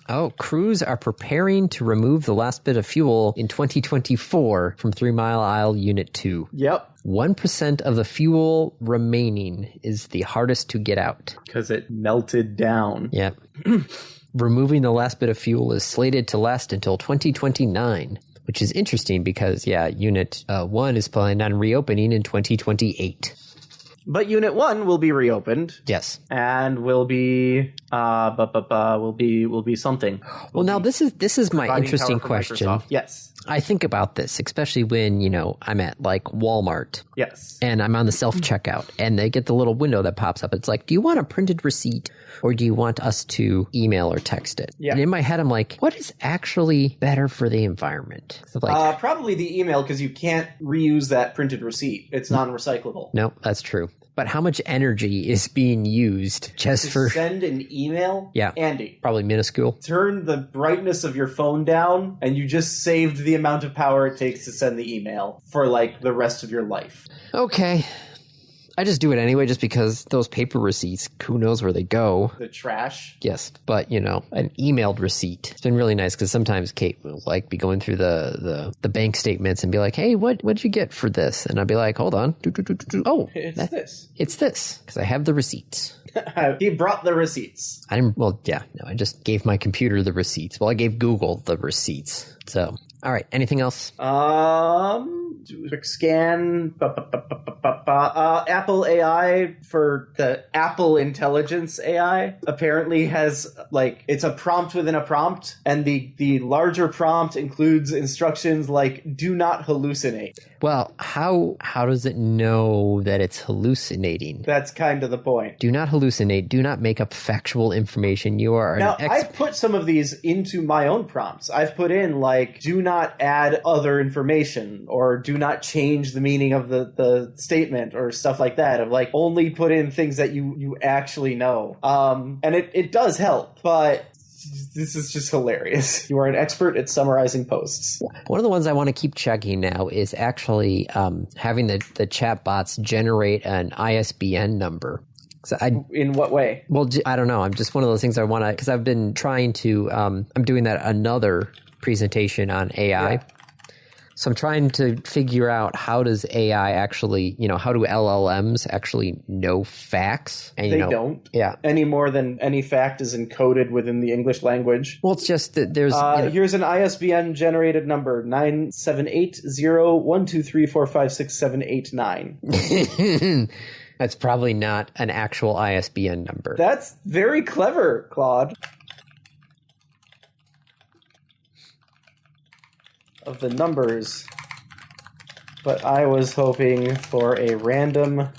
Oh, crews are preparing to remove the last bit of fuel in 2024 from 3 Mile Isle Unit 2. Yep. 1% of the fuel remaining is the hardest to get out. Because it melted down. Yep. Removing the last bit of fuel is slated to last until 2029, which is interesting because, Unit 1 is planning on reopening in 2028. But Unit 1 will be reopened. Yes. And will be will be something. Well, now this is my interesting question. Microsoft. Yes. I think about this, especially when, I'm at Walmart. Yes. And I'm on the self-checkout and they get the little window that pops up. It's like, do you want a printed receipt or do you want us to email or text it? Yeah. And in my head, I'm like, what is actually better for the environment? So probably the email, because you can't reuse that printed receipt. It's non-recyclable. No, that's true. But how much energy is being used just for... send an email? Yeah. Andy. Probably minuscule. Turn the brightness of your phone down, and you just saved the amount of power it takes to send the email for, the rest of your life. Okay. I just do it anyway just because those paper receipts, who knows where they go. The trash? Yes. But, an emailed receipt. It's been really nice because sometimes Kate will be going through the bank statements and be like, hey, what'd you get for this? And I'll be like, hold on. Oh, it's this. It's this because I have the receipts. He brought the receipts. I just gave my computer the receipts. Well, I gave Google the receipts. So, all right. Anything else? Quick scan. Apple AI for the Apple Intelligence AI apparently has it's a prompt within a prompt, and the larger prompt includes instructions like do not hallucinate. Well, how does it know that it's hallucinating? That's kind of the point. Do not hallucinate. Do not make up factual information. You are now. I've put some of these into my own prompts. I've put in do not add other information or do not change the meaning of the statement or stuff like that. Of only put in things that you actually know. And it does help, but. This is just hilarious. You are an expert at summarizing posts. One of the ones I want to keep checking now is actually having the chat bots generate an ISBN number. In what way? Well, I don't know. I'm just one of those things I want to, because I've been trying to, I'm doing another presentation on AI. Yeah. So I'm trying to figure out how does AI actually, how do LLMs actually know facts? And, they don't. Yeah. Any more than any fact is encoded within the English language. Well, it's just that there's... Here's an ISBN generated number, 9780123456789. That's probably not an actual ISBN number. That's very clever, Claude. Of the numbers, but I was hoping for a random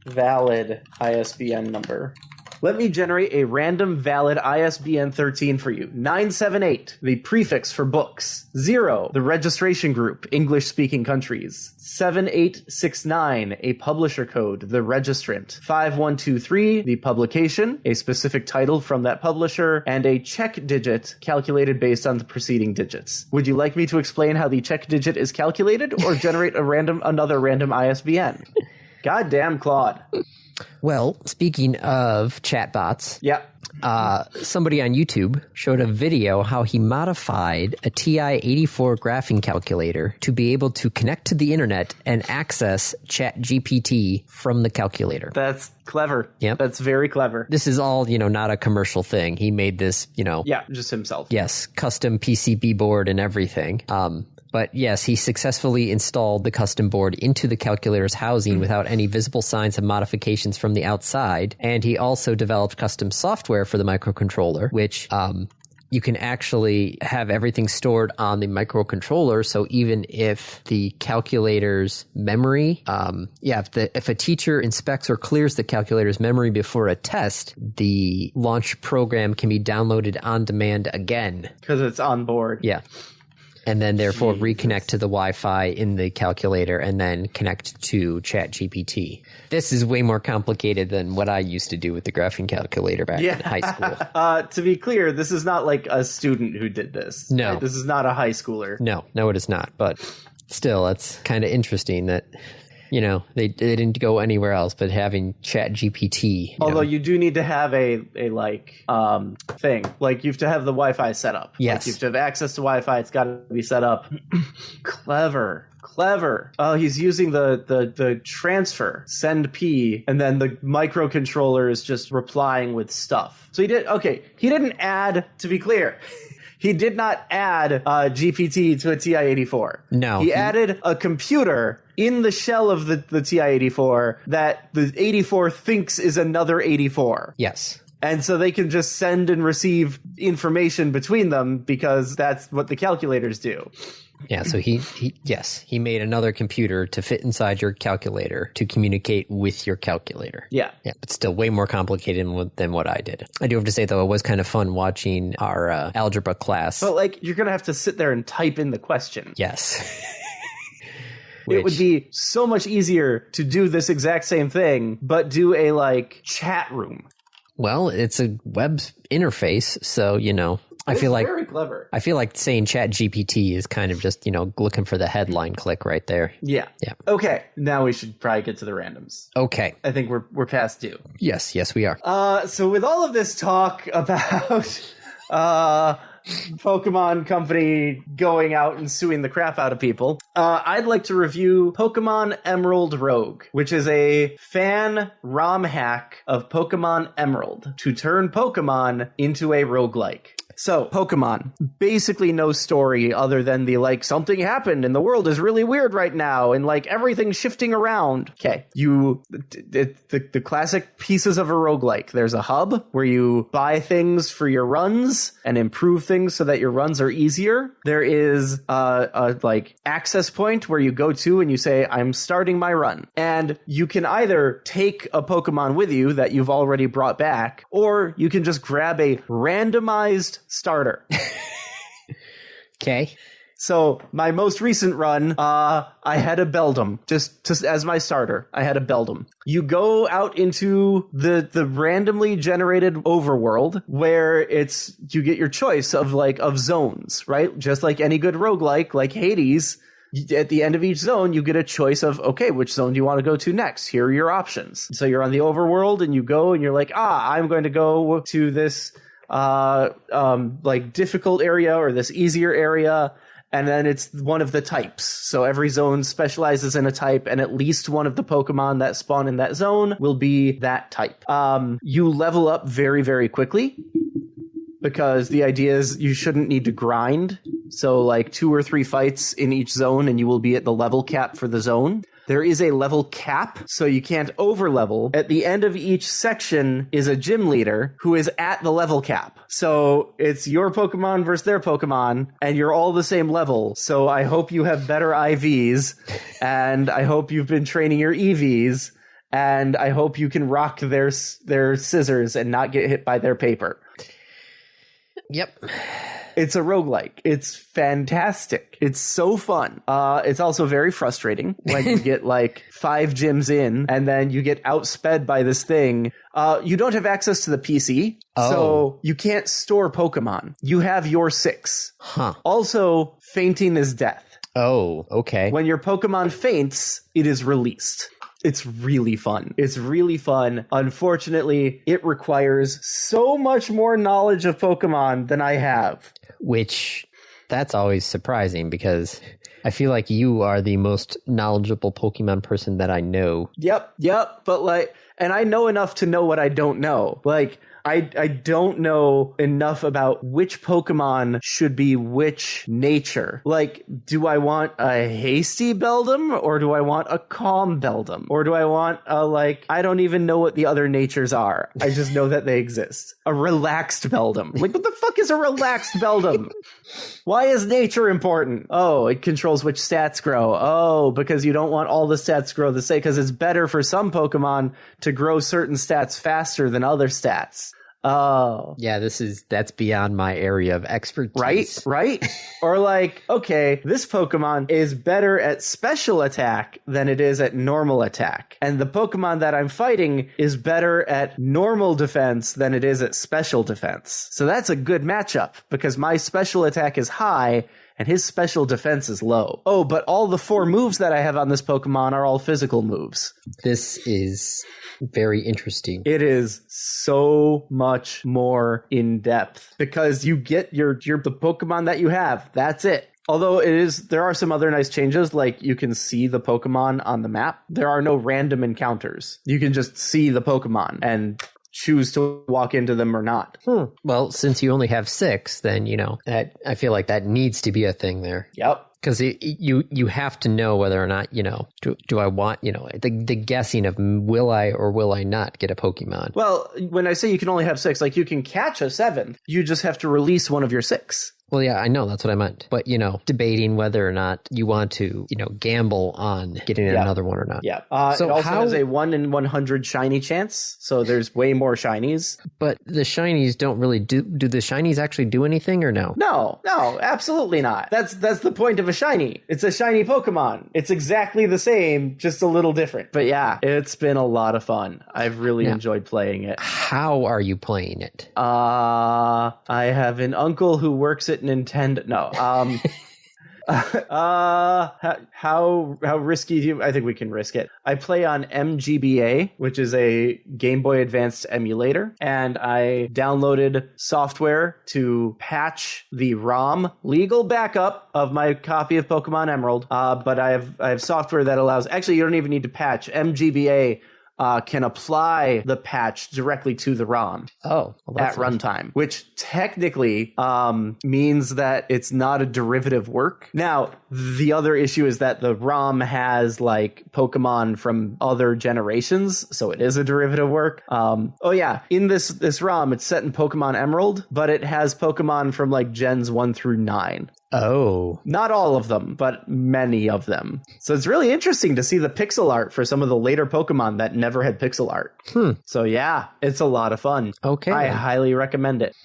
valid ISBN number. Let me generate a random valid ISBN 13 for you. 978, the prefix for books. 0, the registration group, English-speaking countries. 7869, a publisher code, the registrant. 5123, the publication, a specific title from that publisher, and a check digit calculated based on the preceding digits. Would you like me to explain how the check digit is calculated, or generate another random ISBN? Goddamn, Claude. Well, speaking of chatbots, yeah. Somebody on YouTube showed a video how he modified a TI-84 graphing calculator to be able to connect to the internet and access ChatGPT from the calculator. That's clever. Yeah, that's very clever. This is all, not a commercial thing. He made this, Yeah, just himself. Yes, custom PCB board and everything. But yes, he successfully installed the custom board into the calculator's housing without any visible signs of modifications from the outside. And he also developed custom software for the microcontroller, which you can actually have everything stored on the microcontroller. So even if the calculator's memory, if a teacher inspects or clears the calculator's memory before a test, the launch program can be downloaded on demand again. Because it's on board. Yeah. And then therefore reconnect to the Wi-Fi in the calculator and then connect to ChatGPT. This is way more complicated than what I used to do with the graphing calculator back in high school. To be clear, this is not like a student who did this. No. Right? This is not a high schooler. No, it is not. But still, it's kind of interesting that, you know, they didn't go anywhere else but having ChatGPT. Although you do need to have a thing. Like, you have to have the Wi-Fi set up. Yes. Like, you have to have access to Wi-Fi. It's got to be set up. Clever. Oh, he's using the transfer, send P, and then the microcontroller is just replying with stuff. So he didn't add, to be clear, he did not add GPT to a TI-84. No. He added a computer in the shell of the TI-84 that the 84 thinks is another 84. Yes. And so they can just send and receive information between them because that's what the calculators do. Yeah, so he made another computer to fit inside your calculator to communicate with your calculator. Yeah. Yeah, but still way more complicated than what I did. I do have to say, though, it was kind of fun watching our algebra class. But, like, you're going to have to sit there and type in the question. Yes. It would be so much easier to do this exact same thing, but do a, like, chat room. Well, it's a web interface, so, you know, I feel like very clever. I feel like saying ChatGPT is kind of just, you know, looking for the headline click right there. Yeah. Okay, now we should probably get to the randoms. Okay. I think we're past due. Yes, we are. So with all of this talk about Pokemon Company going out and suing the crap out of people, I'd like to review Pokemon Emerald Rogue, which is a fan ROM hack of Pokemon Emerald to turn Pokemon into a roguelike. So, Pokemon, basically no story other than the, like, something happened and the world is really weird right now and, like, everything's shifting around. Okay, the classic pieces of a roguelike. There's a hub where you buy things for your runs and improve things so that your runs are easier. There is a access point where you go to and you say, I'm starting my run. And you can either take a Pokemon with you that you've already brought back, or you can just grab a randomized starter. Okay. So my most recent run, I had a Beldum, just as my starter. I had a Beldum. You go out into the randomly generated overworld where you get your choice of zones, right? Just like any good roguelike, like Hades. At the end of each zone, you get a choice of, okay, which zone do you want to go to next? Here are your options. So you're on the overworld and you go and you're like, I'm going to go to this difficult area or this easier area, and then it's one of the types. So every zone specializes in a type, and at least one of the Pokemon that spawn in that zone will be that type. You level up very, very quickly, because the idea is you shouldn't need to grind. So like 2 or 3 fights in each zone and you will be at the level cap for the zone. There is a level cap, so you can't overlevel. At the end of each section is a gym leader who is at the level cap. So it's your Pokemon versus their Pokemon, and you're all the same level. So I hope you have better IVs, and I hope you've been training your EVs, and I hope you can rock their scissors and not get hit by their paper. Yep. It's a roguelike. It's fantastic. It's so fun. It's also very frustrating when you get like 5 gyms in and then you get outsped by this thing. You don't have access to the PC, so you can't store Pokemon. You have your 6. Huh. Also, fainting is death. Oh, okay. When your Pokemon faints, it is released. It's really fun. It's really fun. Unfortunately, it requires so much more knowledge of Pokemon than I have. Which, that's always surprising because I feel like you are the most knowledgeable Pokemon person that I know. Yep. But like, And I know enough to know what I don't know. Like, I don't know enough about which Pokemon should be which nature. Like, do I want a hasty Beldum or do I want a calm Beldum? Or do I want a, like, I don't even know what the other natures are. I just know that they exist. A relaxed Beldum. Like, what the fuck is a relaxed Beldum? Why is nature important? Oh, it controls which stats grow. Oh, because you don't want all the stats to grow the same, because it's better for some Pokemon to grow certain stats faster than other stats. Oh. Yeah, that's beyond my area of expertise. Right? Or like, okay, this Pokemon is better at special attack than it is at normal attack. And the Pokemon that I'm fighting is better at normal defense than it is at special defense. So that's a good matchup because my special attack is high and his special defense is low. Oh, but all the 4 moves that I have on this Pokemon are all physical moves. This is very interesting. It is so much more in depth because you get the Pokemon that you have. That's it. Although there are some other nice changes, like you can see the Pokemon on the map. There are no random encounters. You can just see the Pokemon and choose to walk into them or not. Well, since you only have 6, then, that I feel like that needs to be a thing there. Yep. Because you have to know whether or not, do I want, the guessing of will I or will I not get a Pokemon? Well, when I say you can only have 6, like you can catch a 7th, you just have to release one of your 6. Well, yeah, I know. That's what I meant. But, debating whether or not you want to, gamble on getting another one or not. Yeah. So it also has a 1 in 100 shiny chance. So there's way more shinies. But the shinies don't really do the shinies actually do anything or no? No, absolutely not. That's the point of a shiny. It's a shiny Pokemon. It's exactly the same, just a little different. But yeah, it's been a lot of fun. I've really enjoyed playing it. How are you playing it? I have an uncle who works at Nintendo. No. How risky do you? I think we can risk it. I play on MGBA, which is a Game Boy Advanced emulator, and I downloaded software to patch the ROM legal backup of my copy of Pokemon Emerald. But I have software that allows. Actually, you don't even need to patch. MGBA can apply the patch directly to the ROM at runtime, which technically means that it's not a derivative work. Now, the other issue is that the ROM has like Pokemon from other generations, so it is a derivative work. In this ROM, it's set in Pokemon Emerald, but it has Pokemon from like gens 1 through 9. Oh. Not all of them, but many of them. So it's really interesting to see the pixel art for some of the later Pokemon that never had pixel art. So yeah, it's a lot of fun. Okay. I highly recommend it.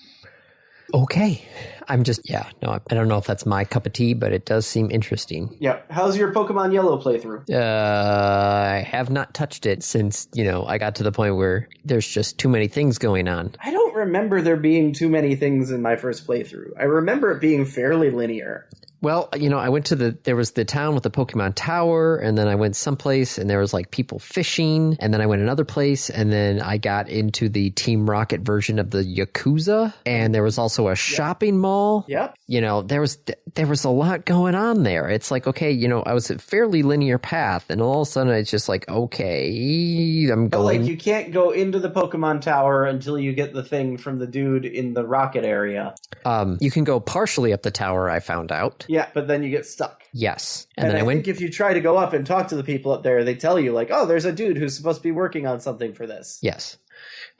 Okay. I don't know if that's my cup of tea, but it does seem interesting. Yeah. How's your Pokemon Yellow playthrough? I have not touched it since, I got to the point where there's just too many things going on. I don't remember there being too many things in my first playthrough. I remember it being fairly linear. Well, I went to there was the town with the Pokemon Tower, and then I went someplace and there was like people fishing, and then I went another place, and then I got into the Team Rocket version of the Yakuza, and there was also a shopping mall. Yep. There was a lot going on there. It's like, okay, I was a fairly linear path, and all of a sudden it's just like, okay, I'm going. Like you can't go into the Pokemon Tower until you get the thing from the dude in the rocket area. You can go partially up the tower, I found out. Yeah, but then you get stuck. Yes. And then I think if you try to go up and talk to the people up there, they tell you like, oh, there's a dude who's supposed to be working on something for this. Yes.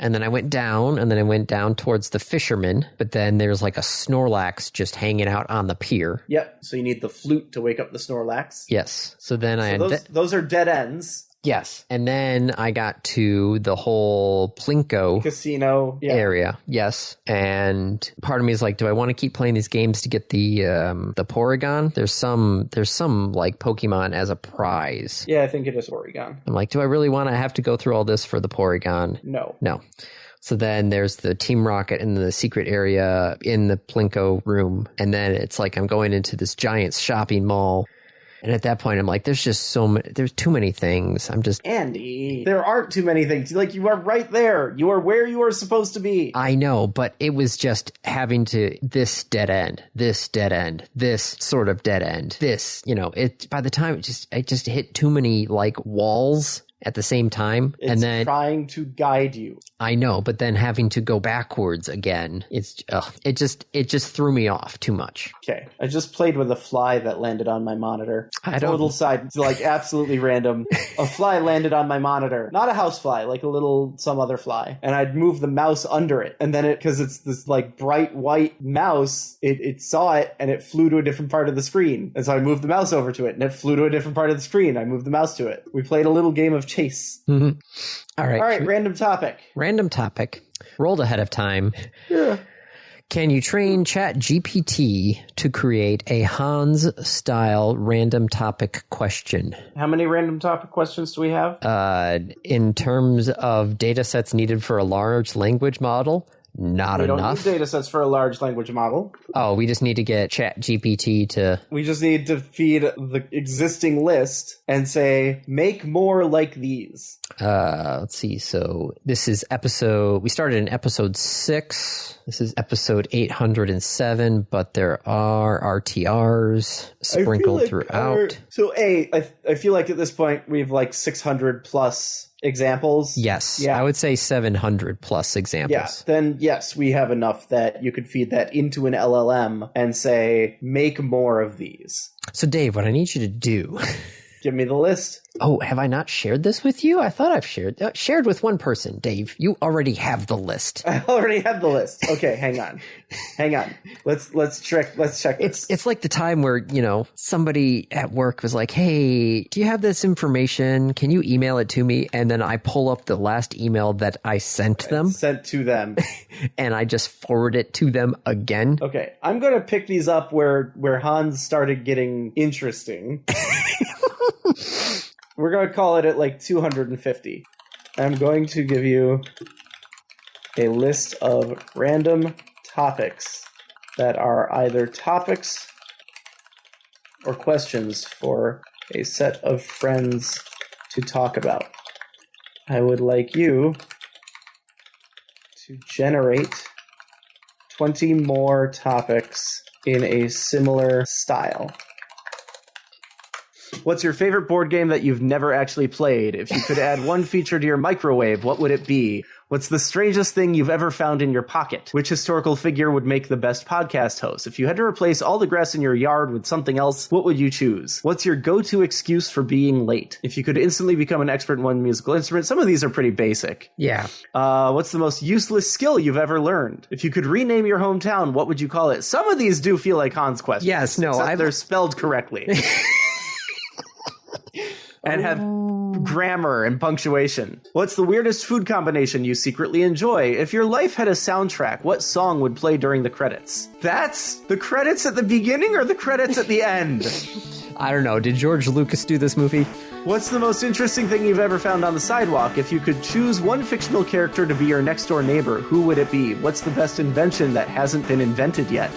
And then I went down, and then I went down towards the fisherman, but then there's like a Snorlax just hanging out on the pier. Yep. So you need the flute to wake up the Snorlax. Yes. So then those are dead ends. Yes. And then I got to the whole Plinko casino area. Yes. And part of me is like, do I want to keep playing these games to get the Porygon? There's some like Pokemon as a prize. Yeah, I think it is Porygon. I'm like, do I really want to have to go through all this for the Porygon? No. So then there's the Team Rocket in the secret area in the Plinko room. And then it's like I'm going into this giant shopping mall. And at that point, I'm like, there's just there's too many things. I'm just... Andy, there aren't too many things. Like, you are right there. You are where you are supposed to be. I know, but it was just having to... This dead end, this sort of dead end, this, by the time it just hit too many, like, walls... at the same time. It's and then trying to guide you. I know, but then having to go backwards again, it just threw me off too much. Okay, I just played with a fly that landed on my monitor. I don't- Total side, like absolutely random. A fly landed on my monitor. Not a house fly, like some other fly. And I'd move the mouse under it. And then because it's this like bright white mouse, it saw it and it flew to a different part of the screen. And so I moved the mouse over to it and it flew to a different part of the screen. I moved the mouse to it. We played a little game of chase. Mm-hmm. All right, random topic. Random topic. Rolled ahead of time. Yeah. Can you train ChatGPT to create a Hans-style random topic question? How many random topic questions do we have? In terms of data sets needed for a large language model, not We don't enough. need data sets for a large language model. Oh, we just need to get ChatGPT to... We just need to feed the existing list and say, make more like these. Let's see. So this is we started in episode 6. This is episode 807, but there are RTRs sprinkled throughout. I feel like at this point we have like 600 plus examples. Yes. Yeah. I would say 700 plus examples. Yeah. Then yes, we have enough that you could feed that into an LLM and say, make more of these. So Dave, what I need you to do... Give me the list. Oh, have I not shared this with you? I thought I've shared with one person. Dave, you already have the list. I already have the list. Okay, hang on. Let's check this. It's like the time where, somebody at work was like, "Hey, do you have this information? Can you email it to me?" And then I pull up the last email that I sent to them. And I just forward it to them again. Okay, I'm going to pick these up where Hans started getting interesting. We're going to call it at like 250. I'm going to give you a list of random topics that are either topics or questions for a set of friends to talk about. I would like you to generate 20 more topics in a similar style. What's your favorite board game that you've never actually played? If you could add one feature to your microwave, what would it be? What's the strangest thing you've ever found in your pocket? Which historical figure would make the best podcast host? If you had to replace all the grass in your yard with something else, what would you choose? What's your go-to excuse for being late? If you could instantly become an expert in one musical instrument, some of these are pretty basic. Yeah. What's the most useless skill you've ever learned? If you could rename your hometown, what would you call it? Some of these do feel like Hans questions. Yes, no, they're spelled correctly. And have grammar and punctuation. What's the weirdest food combination you secretly enjoy? If your life had a soundtrack, what song would play during the credits? That's the credits at the beginning or the credits at the end? I don't know. Did George Lucas do this movie? What's the most interesting thing you've ever found on the sidewalk? If you could choose one fictional character to be your next door neighbor, who would it be? What's the best invention that hasn't been invented yet?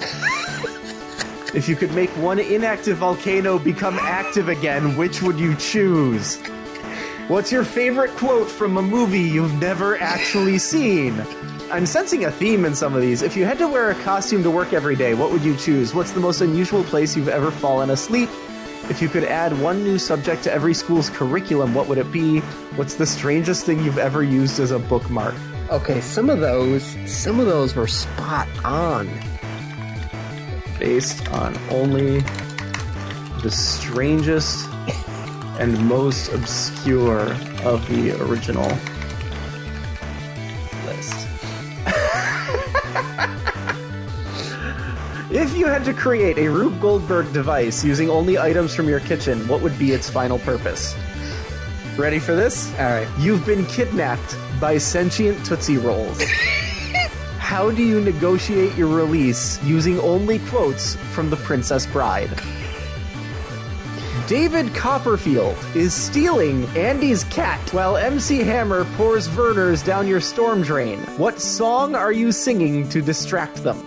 If you could make one inactive volcano become active again, which would you choose? What's your favorite quote from a movie you've never actually seen? I'm sensing a theme in some of these. If you had to wear a costume to work every day, what would you choose? What's the most unusual place you've ever fallen asleep? If you could add one new subject to every school's curriculum, what would it be? What's the strangest thing you've ever used as a bookmark? Okay, some of those were spot on. Based on only the strangest and most obscure of the original list. If you had to create a Rube Goldberg device using only items from your kitchen, what would be its final purpose? Ready for this? All right. You've been kidnapped by sentient Tootsie Rolls. How do you negotiate your release using only quotes from The Princess Bride? David Copperfield is stealing Andy's cat while MC Hammer pours Vernors down your storm drain. What song are you singing to distract them?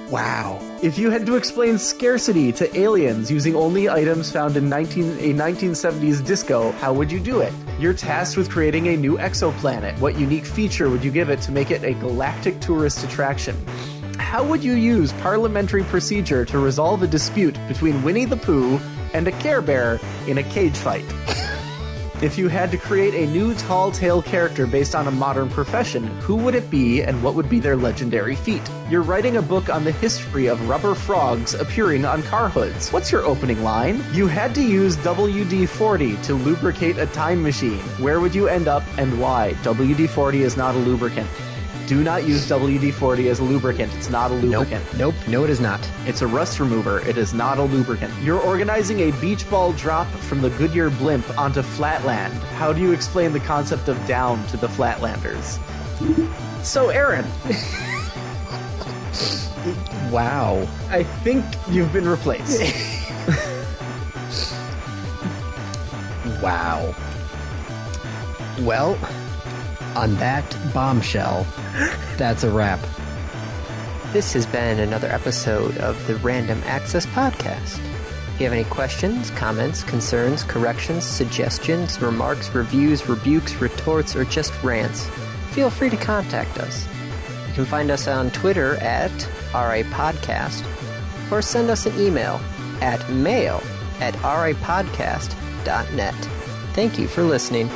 Wow. If you had to explain scarcity to aliens using only items found in a 1970s disco, how would you do it? You're tasked with creating a new exoplanet. What unique feature would you give it to make it a galactic tourist attraction? How would you use parliamentary procedure to resolve a dispute between Winnie the Pooh and a Care Bear in a cage fight? If you had to create a new tall tale character based on a modern profession, who would it be and what would be their legendary feat? You're writing a book on the history of rubber frogs appearing on car hoods. What's your opening line? You had to use WD-40 to lubricate a time machine. Where would you end up and why? WD-40 is not a lubricant. Do not use WD-40 as a lubricant. It's not a lubricant. Nope. No, it is not. It's a rust remover. It is not a lubricant. You're organizing a beach ball drop from the Goodyear blimp onto Flatland. How do you explain the concept of down to the Flatlanders? So, Aaron. Wow. I think you've been replaced. Wow. Well, on that bombshell, that's a wrap. This has been another episode of the Random Access Podcast. If you have any questions, comments, concerns, corrections, suggestions, remarks, reviews, rebukes, retorts, or just rants, feel free to contact us. You can find us on Twitter at RAPodcast, or send us an email at mail@rapodcast.net. Thank you for listening.